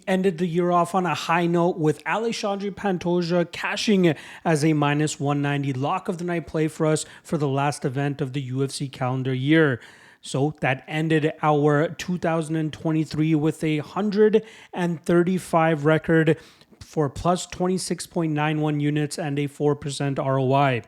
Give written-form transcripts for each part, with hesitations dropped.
We ended the year off on a high note with Alexandre Pantoja cashing as a minus 190 lock of the night play for us for the last event of the UFC calendar year. So that ended our 2023 with a 135 record for plus 26.91 units and a 4% ROI.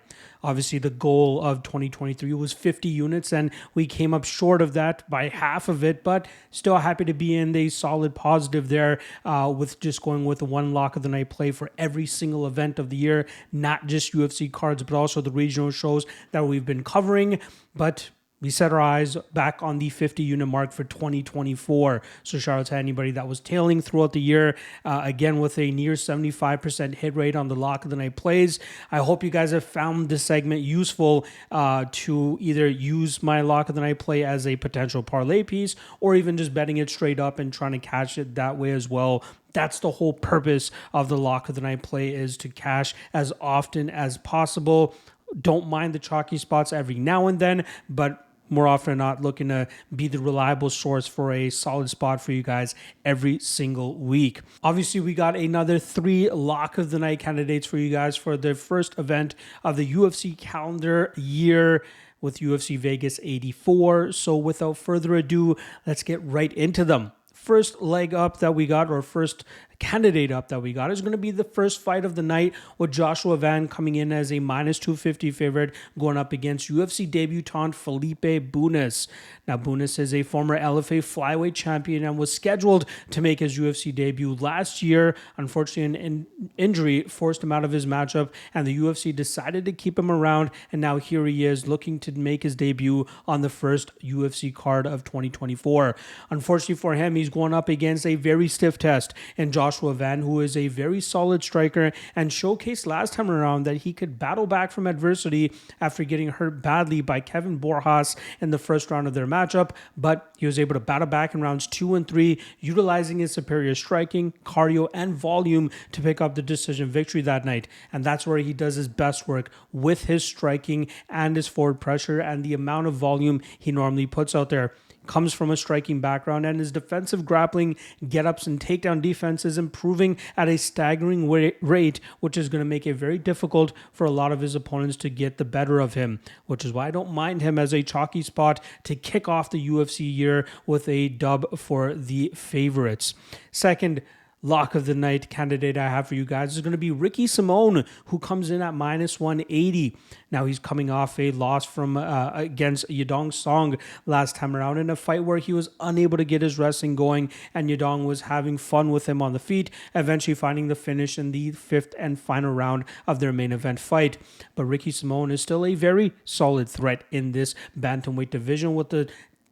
Obviously, the goal of 2023 was 50 units, and we came up short of that by half of it, but still happy to be in the solid positive there with just going with the one lock of the night play for every single event of the year, not just UFC cards, but also the regional shows that we've been covering. But we set our eyes back on the 50 unit mark for 2024. So shout out to anybody that was tailing throughout the year. Again, with a near 75% hit rate on the lock of the night plays. I hope you guys have found this segment useful to either use my lock of the night play as a potential parlay piece or even just betting it straight up and trying to cash it that way as well. That's the whole purpose of the lock of the night play, is to cash as often as possible. Don't mind the chalky spots every now and then, but more often than not, looking to be the reliable source for a solid spot for you guys every single week. Obviously, we got another 3 lock of the night candidates for you guys for the first event of the UFC calendar year with UFC Vegas 84. So without further ado, let's get right into them. First leg up that we got, or first candidate up that we got, is going to be the first fight of the night with Joshua Van coming in as a minus 250 favorite going up against UFC debutant Felipe Bunes. Now, Bunes is a former LFA flyweight champion and was scheduled to make his UFC debut last year. Unfortunately, an injury forced him out of his matchup, and the UFC decided to keep him around, and now here he is looking to make his debut on the first UFC card of 2024. Unfortunately for him, he's going up against a very stiff test in Joshua Van, who is a very solid striker and showcased last time around that he could battle back from adversity after getting hurt badly by Kevin Borjas in the first round of their matchup, but he was able to battle back in rounds 2 and 3, utilizing his superior striking, cardio, and volume to pick up the decision victory that night. And that's where he does his best work, with his striking and his forward pressure and the amount of volume he normally puts out there. Comes from a striking background, and his defensive grappling, get-ups, and takedown defense is improving at a staggering rate, which is going to make it very difficult for a lot of his opponents to get the better of him, which is why I don't mind him as a chalky spot to kick off the UFC year with a dub for the favorites. Second lock of the night candidate I have for you guys is going to be Ricky Simone, who comes in at minus 180. Now, he's coming off a loss from against Yadong Song last time around in a fight where he was unable to get his wrestling going, and Yadong was having fun with him on the feet, eventually finding the finish in the 5th and final round of their main event fight. But Ricky Simone is still a very solid threat in this bantamweight division with the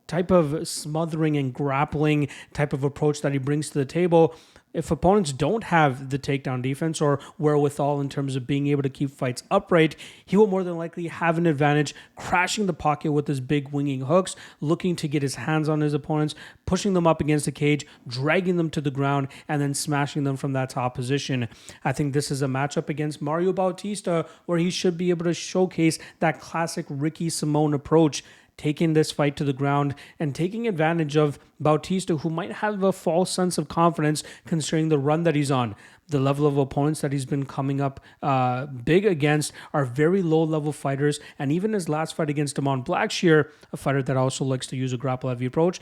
type of smothering and grappling type of approach that he brings to the table. If opponents don't have the takedown defense or wherewithal in terms of being able to keep fights upright, he will more than likely have an advantage, crashing the pocket with his big winging hooks, looking to get his hands on his opponents, pushing them up against the cage, dragging them to the ground, and then smashing them from that top position. I think this is a matchup against Mario Bautista where he should be able to showcase that classic Ricky Simone approach, taking this fight to the ground and taking advantage of Bautista, who might have a false sense of confidence considering the run that he's on. The level of opponents that he's been coming up big against are very low-level fighters, and even his last fight against Damon Blackshear, a fighter that also likes to use a grapple-heavy approach,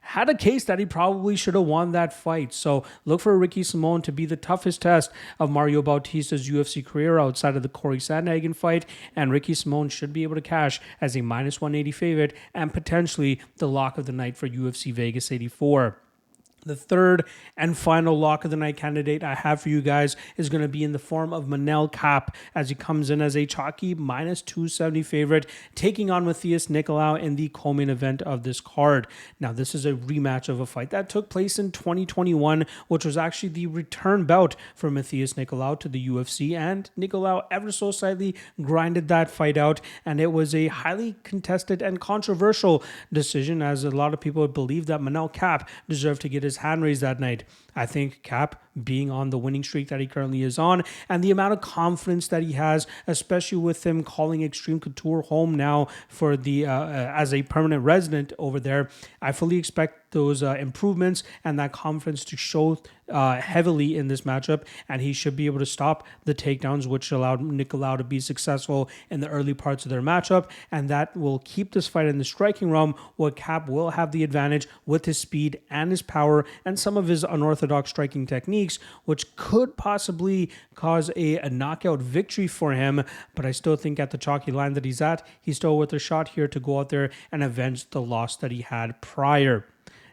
had a case that he probably should have won that fight. So look for Ricky Simone to be the toughest test of Mario Bautista's UFC career outside of the Corey Sandhagen fight, and Ricky Simone should be able to cash as a minus 180 favorite and potentially the lock of the night for UFC Vegas 84. The third and final lock of the night candidate I have for you guys is going to be in the form of Manel Kape, as he comes in as a chalky minus 270 favorite, taking on Nicolau in the co-main event of this card. Now, this is a rematch of a fight that took place in 2021, which was actually the return bout for Nicolau to the UFC, and Nicolau ever so slightly grinded that fight out, and it was a highly contested and controversial decision, as a lot of people believe that Manel Kape deserved to get his hand raised that night. I think Kape, being on the winning streak that he currently is on, and the amount of confidence that he has, especially with him calling Extreme Couture home now for the as a permanent resident over there, I fully expect those improvements and that confidence to show heavily in this matchup, and he should be able to stop the takedowns, which allowed Nicolau to be successful in the early parts of their matchup, and that will keep this fight in the striking realm, where Kape will have the advantage with his speed and his power and some of his unorthodox striking techniques, which could possibly cause a knockout victory for him. But I still think at the chalky line that he's at, he's still worth a shot here to go out there and avenge the loss that he had prior.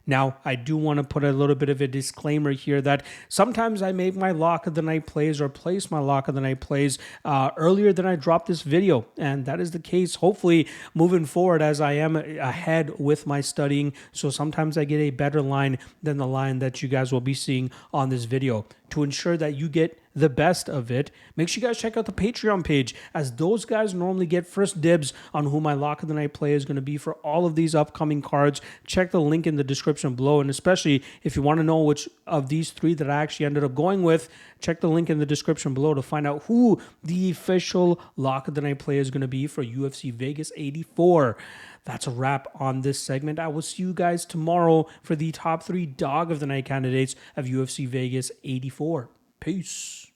Now, I do want to put a little bit of a disclaimer here that sometimes I make my lock of the night plays or place my lock of the night plays earlier than I drop this video. And that is the case, hopefully, moving forward as I am ahead with my studying. So sometimes I get a better line than the line that you guys will be seeing on this video. To ensure that you get the best of it, make sure you guys check out the Patreon page, as those guys normally get first dibs on who my lock of the night play is going to be for all of these upcoming cards. Check the link in the description below, and especially if you want to know which of these three that I actually ended up going with, check the link in the description below to find out who the official lock of the night play is going to be for UFC Vegas 84. That's a wrap on this segment. I will see you guys tomorrow for the top 3 dog of the night candidates of UFC Vegas 84. Peace.